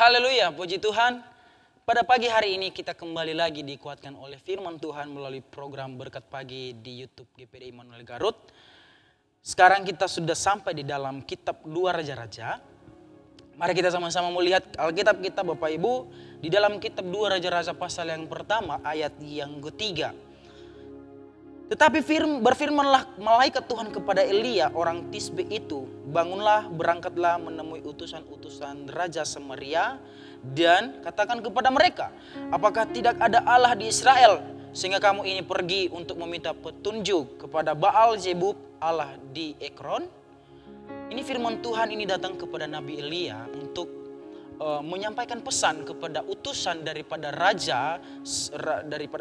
Haleluya, puji Tuhan. Pada pagi hari ini kita kembali lagi dikuatkan oleh firman Tuhan melalui program Berkat Pagi di YouTube GPD Immanuel Garut. Sekarang kita sudah sampai di dalam kitab 2 Raja-Raja. Mari kita sama-sama melihat Alkitab kita Bapak Ibu. Di dalam kitab 2 Raja-Raja pasal yang pertama ayat yang ketiga. Tetapi berfirmanlah malaikat Tuhan kepada Elia orang Tisbe itu, bangunlah, berangkatlah menemui utusan-utusan Raja Samaria dan katakan kepada mereka, apakah tidak ada Allah di Israel sehingga kamu ini pergi untuk meminta petunjuk kepada Baal Zebub Allah di Ekron? Ini firman Tuhan ini datang kepada Nabi Elia untuk menyampaikan pesan kepada utusan daripada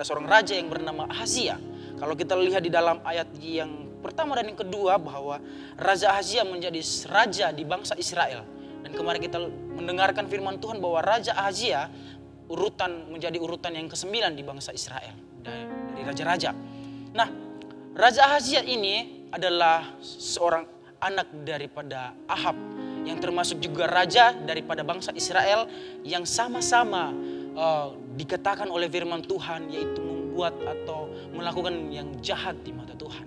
seorang raja yang bernama Ahazia. Kalau kita lihat di dalam ayat yang pertama dan yang kedua bahwa Raja Ahazia menjadi raja di bangsa Israel. Dan kemarin kita mendengarkan firman Tuhan bahwa Raja Ahazia menjadi urutan yang ke-9 di bangsa Israel dari raja-raja. Nah, Raja Ahazia ini adalah seorang anak daripada Ahab yang termasuk juga raja daripada bangsa Israel yang sama-sama dikatakan oleh firman Tuhan yaitu membuat atau melakukan yang jahat di mata Tuhan.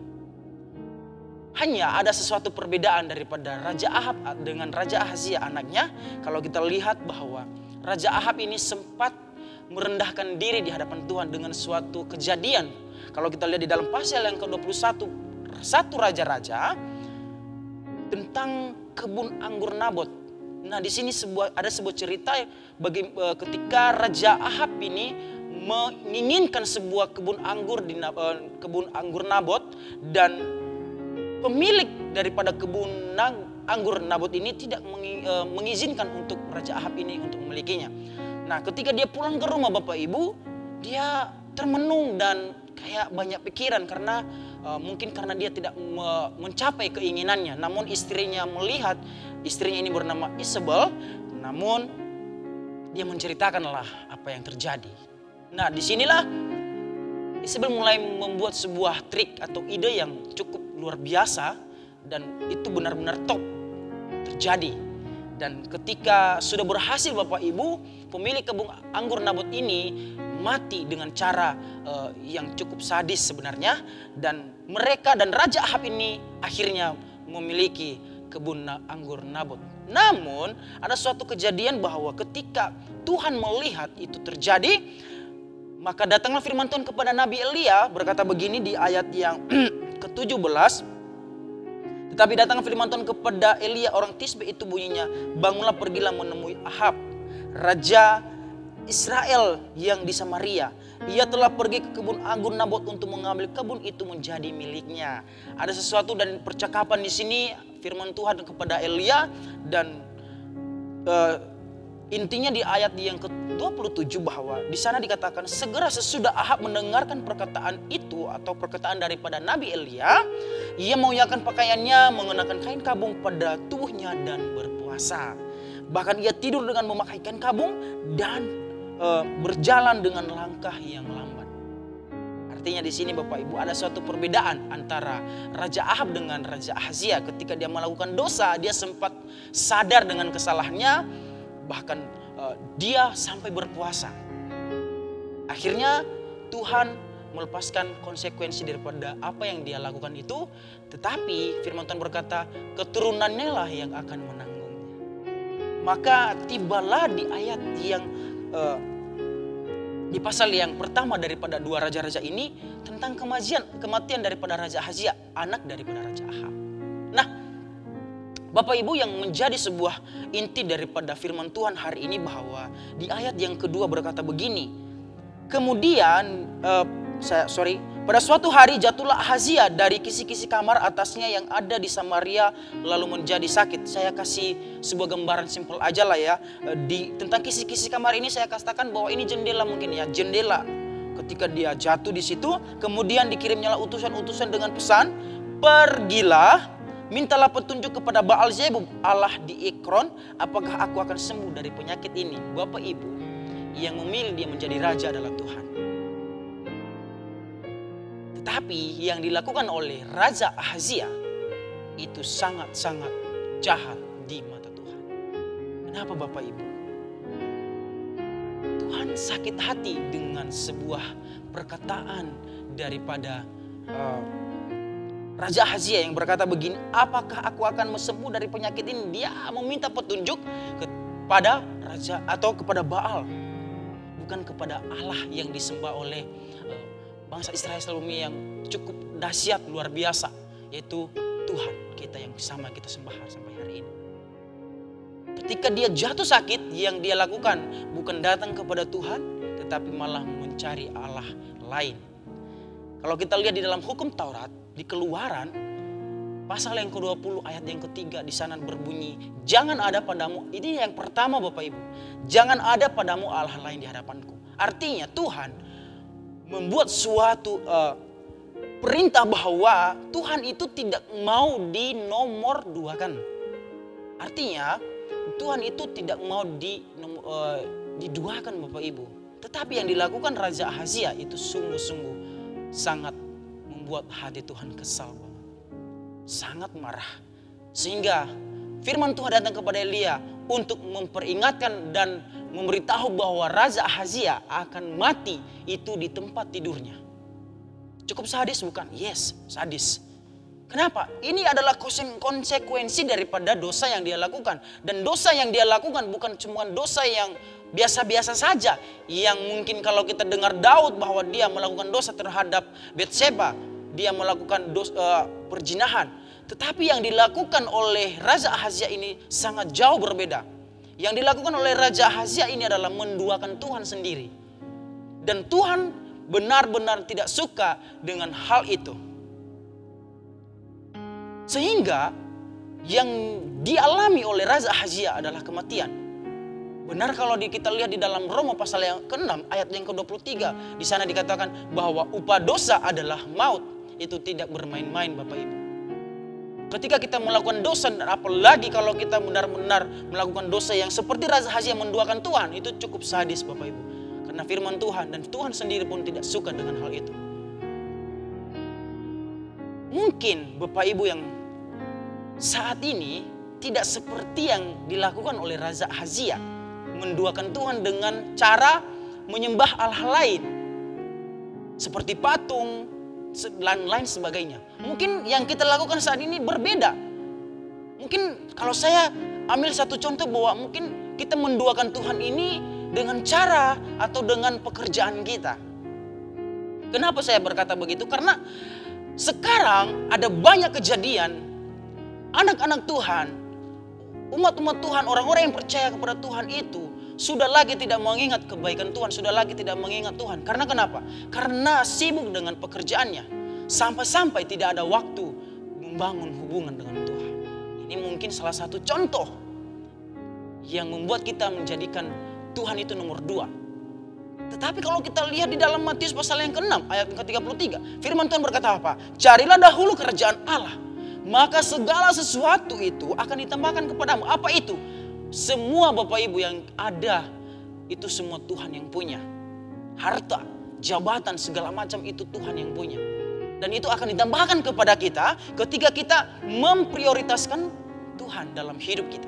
Hanya ada sesuatu perbedaan daripada Raja Ahab dengan Raja Ahazia anaknya. Kalau kita lihat bahwa Raja Ahab ini sempat merendahkan diri di hadapan Tuhan dengan suatu kejadian. Kalau kita lihat di dalam pasal yang ke-21 satu Raja-Raja tentang kebun anggur Nabot. Nah, di sini ada sebuah cerita ketika Raja Ahab ini menginginkan sebuah kebun anggur Nabot, dan pemilik daripada kebun anggur Nabot ini tidak mengizinkan untuk Raja Ahab ini untuk memilikinya. Nah, ketika dia pulang ke rumah Bapak Ibu, dia termenung dan kayak banyak pikiran karena mungkin karena dia tidak mencapai keinginannya. Namun istrinya melihat, istrinya ini bernama Isabel, namun dia menceritakanlah apa yang terjadi. Nah, disinilah Isabel mulai membuat sebuah trik atau ide yang cukup luar biasa dan itu benar-benar top terjadi. Dan ketika sudah berhasil Bapak Ibu, pemilik kebun anggur Nabot ini mati dengan cara yang cukup sadis sebenarnya. Dan mereka dan Raja Ahab ini akhirnya memiliki kebun anggur Nabot. Namun ada suatu kejadian bahwa ketika Tuhan melihat itu terjadi, maka datanglah firman Tuhan kepada Nabi Elia berkata begini di ayat yang ke-17. Tetapi datanglah firman Tuhan kepada Elia orang Tisbe itu bunyinya, bangunlah pergilah menemui Ahab, Raja Israel yang di Samaria. Ia telah pergi ke kebun anggur Nabot untuk mengambil kebun itu menjadi miliknya. Ada sesuatu dan percakapan di sini firman Tuhan kepada Elia dan intinya di ayat yang ke-27 bahwa di sana dikatakan segera sesudah Ahab mendengarkan perkataan itu atau perkataan daripada Nabi Elia, ia mengoyakkan pakaiannya, mengenakan kain kabung pada tubuhnya dan berpuasa. Bahkan ia tidur dengan memakai kain kabung dan berjalan dengan langkah yang lambat. Artinya di sini Bapak Ibu ada suatu perbedaan antara Raja Ahab dengan Raja Ahazia. Ketika dia melakukan dosa, dia sempat sadar dengan kesalahannya. Bahkan dia sampai berpuasa. Akhirnya Tuhan melepaskan konsekuensi daripada apa yang dia lakukan itu. Tetapi firman Tuhan berkata keturunannya lah yang akan menanggungnya. Maka tibalah di ayat yang di pasal yang pertama daripada 2 Raja-Raja ini tentang kematian daripada Raja Ahazia, anak daripada Raja Ahab. Nah, Bapak Ibu, yang menjadi sebuah inti daripada firman Tuhan hari ini bahwa di ayat yang kedua berkata begini. Kemudian pada suatu hari jatuhlah Ahazia dari kisi-kisi kamar atasnya yang ada di Samaria lalu menjadi sakit. Saya kasih sebuah gambaran simpel aja lah ya. Tentang kisi-kisi kamar ini saya katakan bahwa ini jendela mungkin ya, jendela. Ketika dia jatuh di situ, kemudian dikirimnya utusan-utusan dengan pesan, pergilah, mintalah petunjuk kepada Baal Zebub Allah di Ekron, apakah aku akan sembuh dari penyakit ini. Bapak Ibu, yang memilih dia menjadi raja adalah Tuhan. Tetapi yang dilakukan oleh Raja Ahazia itu sangat-sangat jahat di mata Tuhan. Kenapa Bapak Ibu? Tuhan sakit hati dengan sebuah perkataan daripada Raja Ahazia yang berkata begini, apakah aku akan sembuh dari penyakit ini? Dia meminta petunjuk kepada raja atau kepada Baal, bukan kepada Allah yang disembah oleh bangsa Israel sebelumnya yang cukup dahsyat luar biasa, yaitu Tuhan kita yang sama kita sembah sampai hari ini. Ketika dia jatuh sakit, yang dia lakukan bukan datang kepada Tuhan, tetapi malah mencari Allah lain. Kalau kita lihat di dalam hukum Taurat, di Keluaran, pasal yang ke-20 ayat yang ketiga, di sana berbunyi, jangan ada padamu, ini yang pertama Bapak Ibu, jangan ada padamu Allah lain di hadapanku. Artinya Tuhan membuat suatu perintah bahwa Tuhan itu tidak mau dinomor duakan. Artinya Tuhan itu tidak mau diduakan Bapak Ibu. Tetapi yang dilakukan Raja Ahazia itu sungguh-sungguh sangat membuat hati Tuhan kesal, sangat marah. Sehingga firman Tuhan datang kepada Elia untuk memperingatkan dan memberitahu bahwa Raja Ahazia akan mati itu di tempat tidurnya. Cukup sadis bukan? Yes, sadis. Kenapa? Ini adalah konsekuensi daripada dosa yang dia lakukan. Dan dosa yang dia lakukan bukan cuma dosa yang biasa-biasa saja. Yang mungkin kalau kita dengar Daud bahwa dia melakukan dosa terhadap Batseba, dia melakukan perzinahan. Tetapi yang dilakukan oleh Raja Ahazia ini sangat jauh berbeda. Yang dilakukan oleh Raja Ahazia ini adalah menduakan Tuhan sendiri. Dan Tuhan benar-benar tidak suka dengan hal itu. Sehingga yang dialami oleh Raja Ahazia adalah kematian. Benar kalau kita lihat di dalam Roma pasal yang ke-6 ayat yang ke-23. Di sana dikatakan bahwa upah dosa adalah maut. Itu tidak bermain-main Bapak Ibu. Ketika kita melakukan dosa, dan apalagi kalau kita benar-benar melakukan dosa yang seperti Raja Ahazia menduakan Tuhan, itu cukup sadis Bapak Ibu. Karena firman Tuhan dan Tuhan sendiri pun tidak suka dengan hal itu. Mungkin Bapak Ibu yang saat ini tidak seperti yang dilakukan oleh Raja Ahazia, menduakan Tuhan dengan cara menyembah Allah lain seperti patung dan lain sebagainya. Mungkin yang kita lakukan saat ini berbeda. Mungkin kalau saya ambil satu contoh bahwa mungkin kita menduakan Tuhan ini dengan cara atau dengan pekerjaan kita. Kenapa saya berkata begitu? Karena sekarang ada banyak kejadian anak-anak Tuhan, umat-umat Tuhan, orang-orang yang percaya kepada Tuhan itu sudah lagi tidak mengingat kebaikan Tuhan, sudah lagi tidak mengingat Tuhan. Karena kenapa? Karena sibuk dengan pekerjaannya. Sampai-sampai tidak ada waktu membangun hubungan dengan Tuhan. Ini mungkin salah satu contoh yang membuat kita menjadikan Tuhan itu nomor 2. Tetapi kalau kita lihat di dalam Matius pasal yang ke-6 ayat ke-33, firman Tuhan berkata apa? Carilah dahulu kerajaan Allah, maka segala sesuatu itu akan ditambahkan kepadamu. Apa itu? Semua Bapak Ibu yang ada itu semua Tuhan yang punya. Harta, jabatan, segala macam itu Tuhan yang punya. Dan itu akan ditambahkan kepada kita ketika kita memprioritaskan Tuhan dalam hidup kita.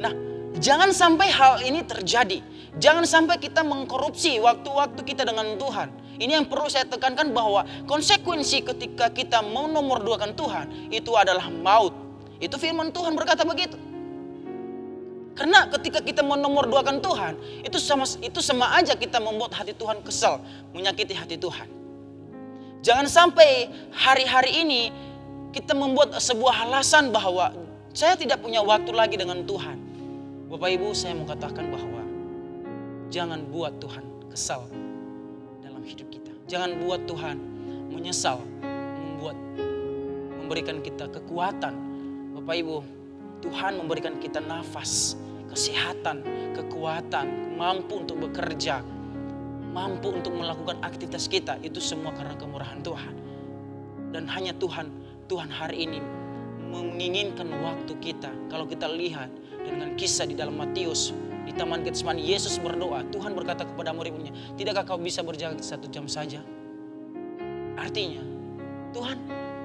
Nah, jangan sampai hal ini terjadi. Jangan sampai kita mengkorupsi waktu-waktu kita dengan Tuhan. Ini yang perlu saya tekankan bahwa konsekuensi ketika kita menomorduakan Tuhan itu adalah maut. Itu firman Tuhan berkata begitu. Karena ketika kita menomorduakan Tuhan, itu sama aja kita membuat hati Tuhan kesal, menyakiti hati Tuhan. Jangan sampai hari-hari ini kita membuat sebuah alasan bahwa saya tidak punya waktu lagi dengan Tuhan. Bapak Ibu, saya mau katakan bahwa jangan buat Tuhan kesal dalam hidup kita. Jangan buat Tuhan menyesal, memberikan kita kekuatan. Bapak Ibu, Tuhan memberikan kita nafas, kesehatan, kekuatan, mampu untuk bekerja, mampu untuk melakukan aktivitas kita. Itu semua karena kemurahan Tuhan. Dan hanya Tuhan hari ini menginginkan waktu kita. Kalau kita lihat dengan kisah di dalam Matius, di Taman Getsemani, Yesus berdoa. Tuhan berkata kepada murid-muridnya, tidakkah kau bisa berjalan 1 jam saja? Artinya, Tuhan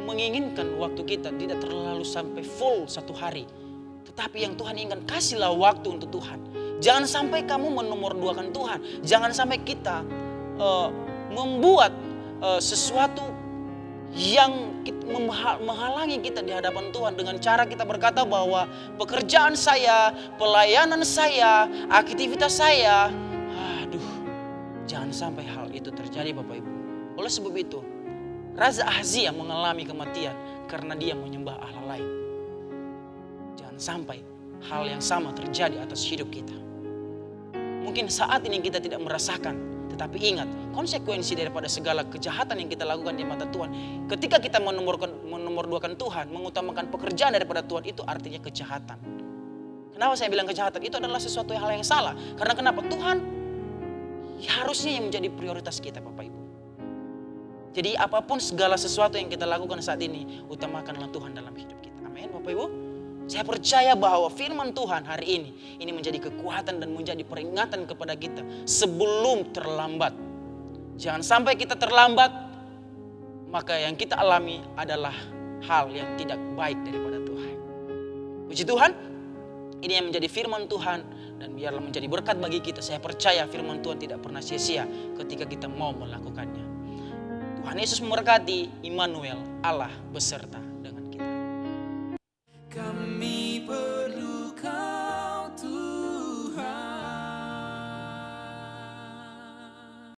menginginkan waktu kita tidak terlalu sampai full 1 hari. Tetapi yang Tuhan inginkan, kasihlah waktu untuk Tuhan. Jangan sampai kamu menomorduakan Tuhan. Jangan sampai kita membuat sesuatu yang menghalangi kita di hadapan Tuhan dengan cara kita berkata bahwa pekerjaan saya, pelayanan saya, aktivitas saya, aduh, jangan sampai hal itu terjadi Bapak Ibu. Oleh sebab itu, Raja Ahazia mengalami kematian karena dia menyembah Allah lain. Jangan sampai hal yang sama terjadi atas hidup kita. Mungkin saat ini kita tidak merasakan, tetapi ingat, konsekuensi daripada segala kejahatan yang kita lakukan di mata Tuhan. Ketika kita menomorduakan Tuhan, mengutamakan pekerjaan daripada Tuhan, itu artinya kejahatan. Kenapa saya bilang kejahatan? Itu adalah sesuatu hal yang salah. Karena kenapa? Tuhan harusnya yang menjadi prioritas kita Bapak Ibu. Jadi apapun segala sesuatu yang kita lakukan saat ini, utamakanlah Tuhan dalam hidup kita. Amin Bapak Ibu. Saya percaya bahwa firman Tuhan hari ini menjadi kekuatan dan menjadi peringatan kepada kita sebelum terlambat. Jangan sampai kita terlambat, maka yang kita alami adalah hal yang tidak baik daripada Tuhan. Puji Tuhan, ini yang menjadi firman Tuhan dan biarlah menjadi berkat bagi kita. Saya percaya firman Tuhan tidak pernah sia-sia ketika kita mau melakukannya. Tuhan Yesus memberkati. Immanuel, Allah beserta